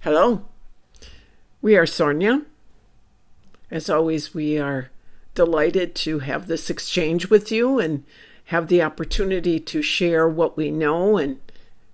Hello, we are Sornia. As always, we are delighted to have this exchange with you and have the opportunity to share what we know and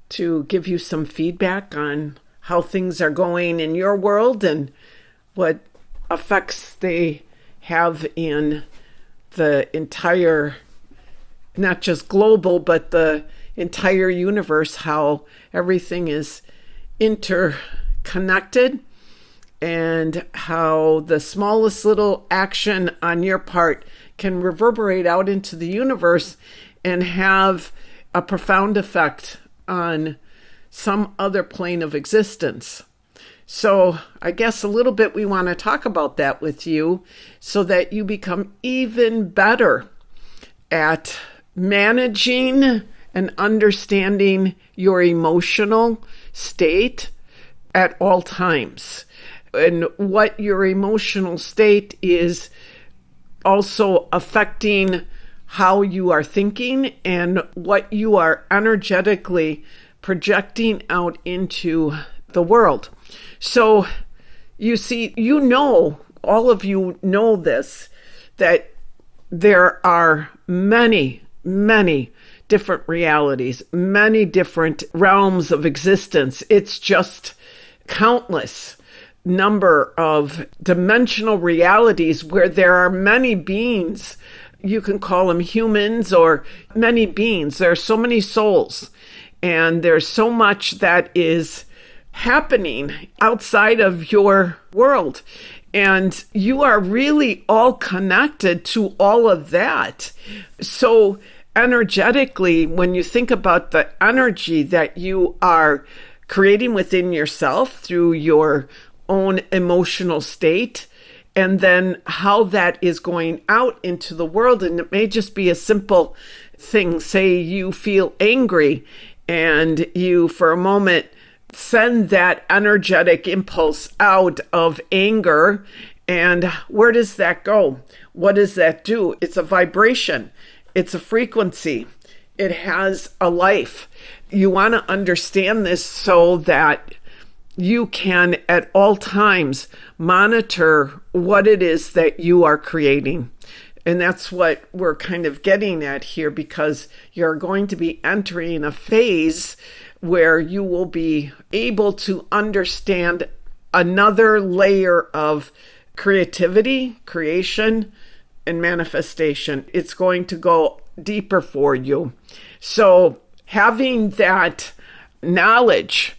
to give you some feedback on how things are going in your world and what effects they have in the entire, not just global, but the entire universe, how everything is interconnected and how the smallest little action on your part can reverberate out into the universe and have a profound effect on some other plane of existence. So I guess a little bit we want to talk about that with you so that you become even better at managing and understanding your emotional state at all times. And what your emotional state is also affecting how you are thinking and what you are energetically projecting out into the world. So you see, all of you know this, that there are many, many different realities, many different realms of existence. It's just countless number of dimensional realities where there are many beings. You can call them humans or many beings. There are so many souls, and there's so much that is happening outside of your world. And you are really all connected to all of that. So energetically, when you think about the energy that you are creating within yourself through your own emotional state, and then how that is going out into the world. And it may just be a simple thing. Say you feel angry and you, for a moment, send that energetic impulse out of anger. And where does that go? What does that do? It's a vibration. It's a frequency. It has a life. You want to understand this so that you can at all times monitor what it is that you are creating. And that's what we're kind of getting at here, because you're going to be entering a phase where you will be able to understand another layer of creativity, creation, and manifestation. It's going to go deeper for you. So having that knowledge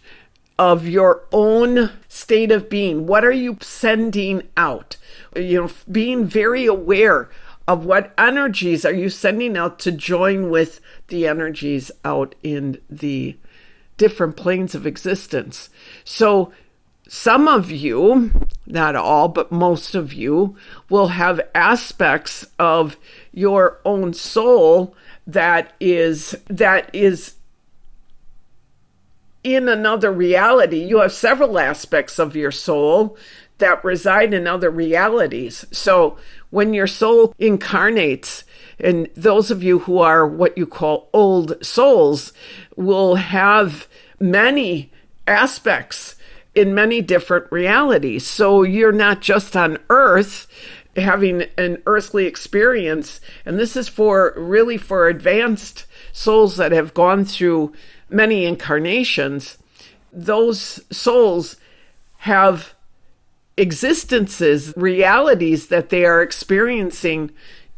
of your own state of being, what are you sending out? Being very aware of what energies are you sending out to join with the energies out in the different planes of existence. So some of you, not all, but most of you, will have aspects of your own soul that is in another reality. You have several aspects of your soul that reside in other realities. So when your soul incarnates, and those of you who are what you call old souls will have many aspects in many different realities. So you're not just on Earth having an earthly experience. And this is for advanced souls that have gone through many incarnations. Those souls have existences, realities that they are experiencing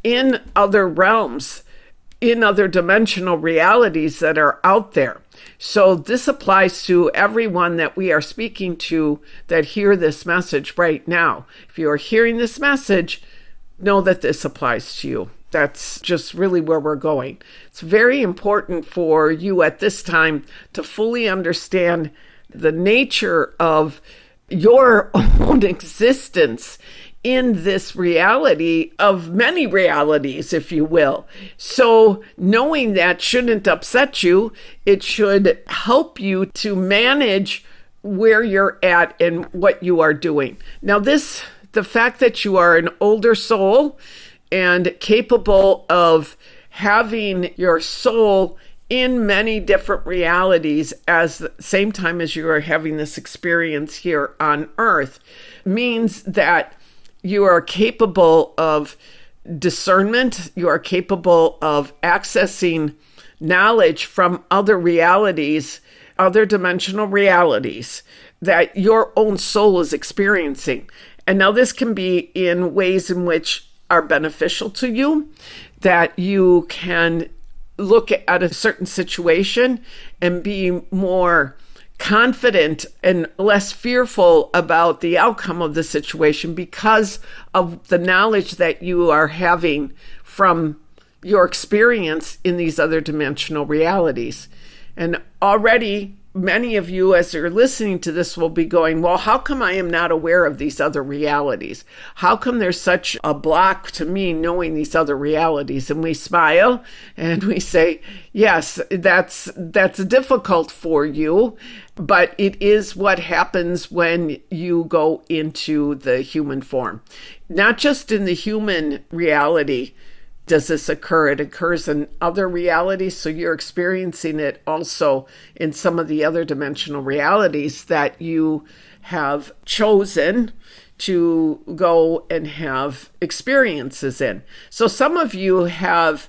in other realms, in other dimensional realities that are out there. So this applies to everyone that we are speaking to that hear this message right now. If you are hearing this message, know that this applies to you. That's just really where we're going. It's very important for you at this time to fully understand the nature of your own existence in this reality of many realities, if you will. So knowing that shouldn't upset you. It should help you to manage where you're at and what you are doing. Now, the fact that you are an older soul and capable of having your soul in many different realities as the same time as you are having this experience here on Earth means that you are capable of discernment, you are capable of accessing knowledge from other realities, other dimensional realities that your own soul is experiencing. And now this can be in ways in which are beneficial to you, that you can look at a certain situation and be more confident and less fearful about the outcome of the situation because of the knowledge that you are having from your experience in these other dimensional realities. And already many of you, as you're listening to this, will be going, well, how come I am not aware of these other realities? How come there's such a block to me knowing these other realities? And we smile and we say, yes, that's difficult for you, but it is what happens when you go into the human form. Not just in the human reality does this occur, it occurs in other realities, so you're experiencing it also in some of the other dimensional realities that you have chosen to go and have experiences in. So some of you have,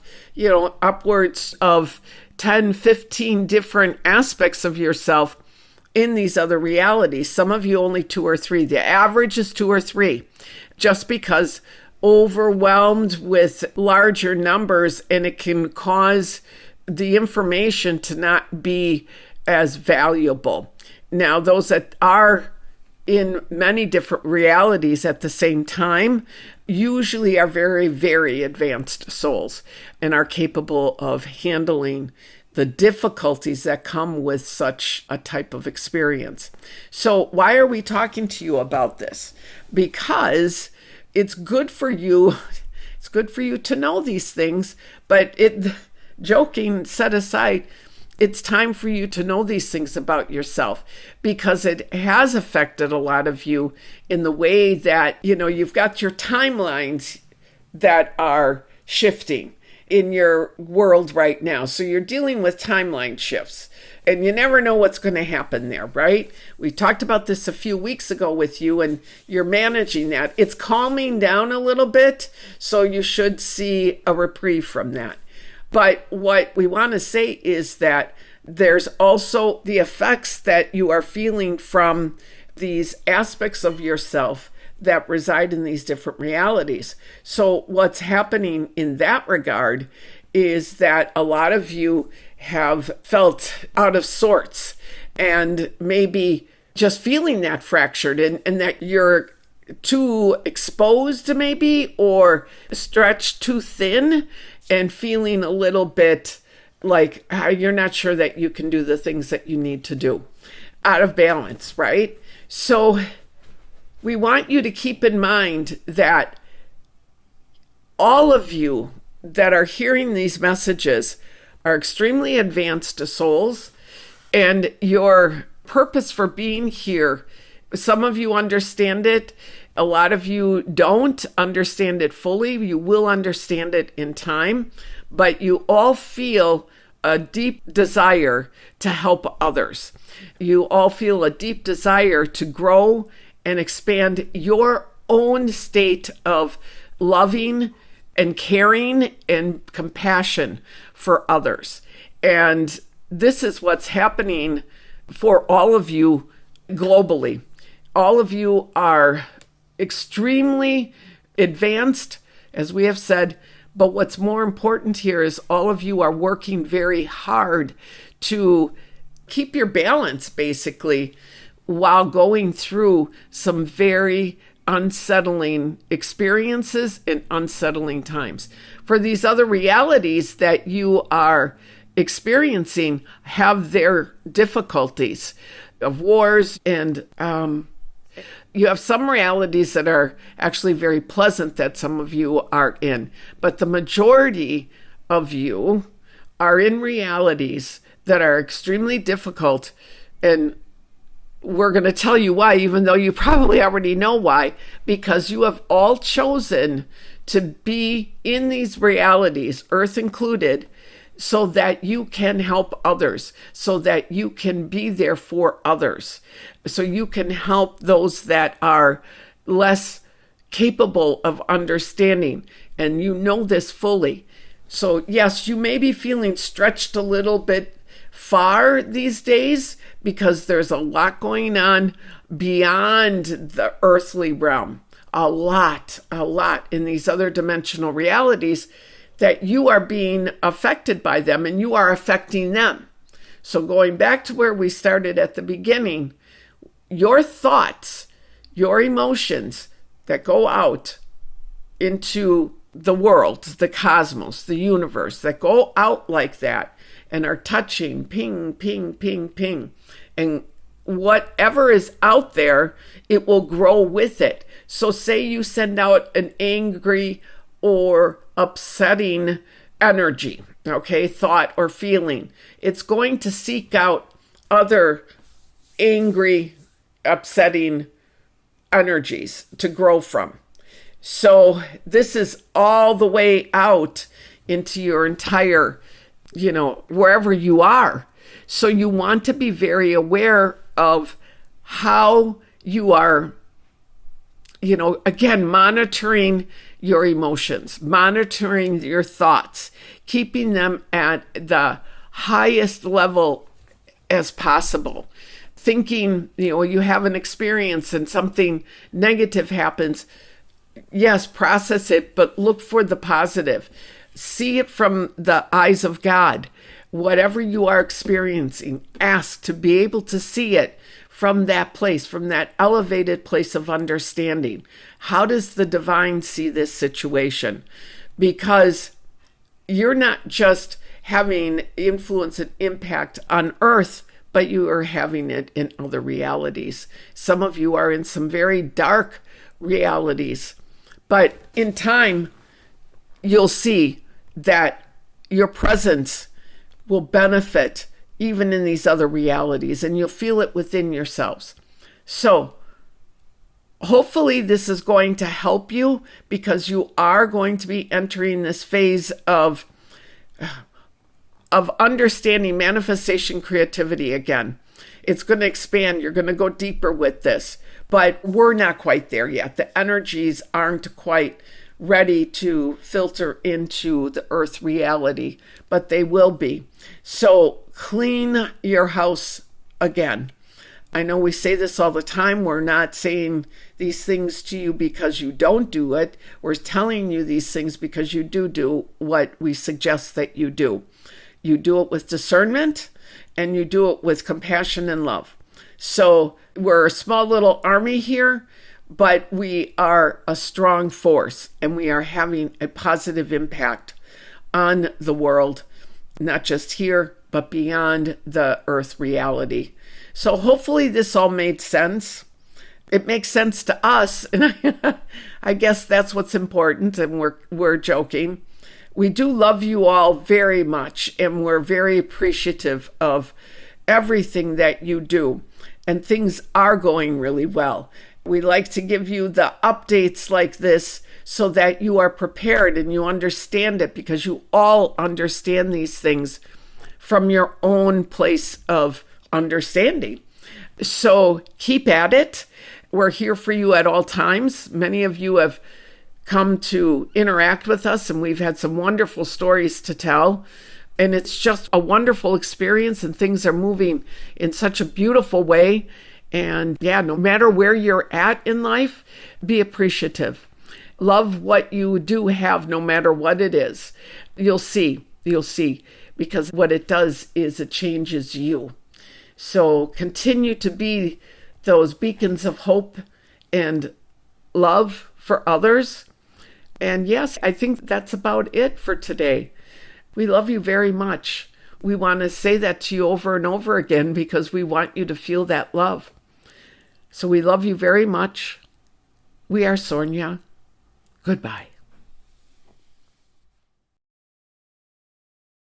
upwards of 10, 15 different aspects of yourself in these other realities. Some of you only 2 or 3. The average is 2 or 3, just because overwhelmed with larger numbers, and it can cause the information to not be as valuable. Now, those that are in many different realities at the same time usually are very, very advanced souls and are capable of handling the difficulties that come with such a type of experience. So why are we talking to you about this? Because it's good for you. It's good for you to know these things, but joking set aside, it's time for you to know these things about yourself because it has affected a lot of you in the way that, you've got your timelines that are shifting in your world right now. So you're dealing with timeline shifts. And you never know what's going to happen there, right? We talked about this a few weeks ago with you, and you're managing that. It's calming down a little bit, so you should see a reprieve from that. But what we want to say is that there's also the effects that you are feeling from these aspects of yourself that reside in these different realities. So what's happening in that regard is that a lot of you have felt out of sorts and maybe just feeling that fractured and that you're too exposed maybe or stretched too thin and feeling a little bit like you're not sure that you can do the things that you need to do, out of balance, right? So we want you to keep in mind that all of you that are hearing these messages are extremely advanced souls, and your purpose for being here, some of you understand it, a lot of you don't understand it fully. You will understand it in time, but you all feel a deep desire to help others. You all feel a deep desire to grow and expand your own state of loving and caring and compassion for others. And this is what's happening for all of you globally. All of you are extremely advanced, as we have said, but what's more important here is all of you are working very hard to keep your balance, basically, while going through some very unsettling experiences and unsettling times. For these other realities that you are experiencing have their difficulties of wars, and you have some realities that are actually very pleasant that some of you are in, but the majority of you are in realities that are extremely difficult, and we're going to tell you why, even though you probably already know why, because you have all chosen to be in these realities, Earth included, so that you can help others, so that you can be there for others, so you can help those that are less capable of understanding. And you know this fully. So yes, you may be feeling stretched a little bit far these days because there's a lot going on beyond the earthly realm. A lot in these other dimensional realities that you are being affected by them and you are affecting them. So going back to where we started at the beginning, your thoughts, your emotions that go out into the world, the cosmos, the universe, that go out like that and are touching ping, ping, ping, ping. And whatever is out there, it will grow with it. So say you send out an angry or upsetting energy, okay, thought or feeling. It's going to seek out other angry, upsetting energies to grow from. So this is all the way out into your entire, wherever you are. So you want to be very aware of how you are, again, monitoring your emotions, monitoring your thoughts, keeping them at the highest level as possible. Thinking, you have an experience and something negative happens. Yes, process it, but look for the positive. See it from the eyes of God. Whatever you are experiencing, ask to be able to see it from that place, from that elevated place of understanding. How does the divine see this situation? Because you're not just having influence and impact on earth, but you are having it in other realities. Some of you are in some very dark realities. But in time, you'll see that your presence will benefit even in these other realities, and you'll feel it within yourselves. So hopefully this is going to help you, because you are going to be entering this phase of understanding manifestation creativity again. It's going to expand. You're going to go deeper with this. But we're not quite there yet. The energies aren't quite ready to filter into the earth reality, but they will be. So clean your house again. I know we say this all the time. We're not saying these things to you because you don't do it. We're telling you these things because you do what we suggest that you do. You do it with discernment, and you do it with compassion and love. So we're a small little army here, but we are a strong force, and we are having a positive impact on the world, not just here, but beyond the earth reality. So hopefully this all made sense. It makes sense to us, and I guess that's what's important, and we're joking. We do love you all very much, and we're very appreciative of everything that you do, and things are going really well. We like to give you the updates like this so that you are prepared and you understand it, because you all understand these things from your own place of understanding. So keep at it. We're here for you at all times. Many of you have come to interact with us, and we've had some wonderful stories to tell. And it's just a wonderful experience, and things are moving in such a beautiful way. And yeah, no matter where you're at in life, be appreciative. Love what you do have, no matter what it is. You'll see, because what it does is it changes you. So continue to be those beacons of hope and love for others. And yes, I think that's about it for today. We love you very much. We want to say that to you over and over again, because we want you to feel that love. So we love you very much. We are Sornia. Goodbye.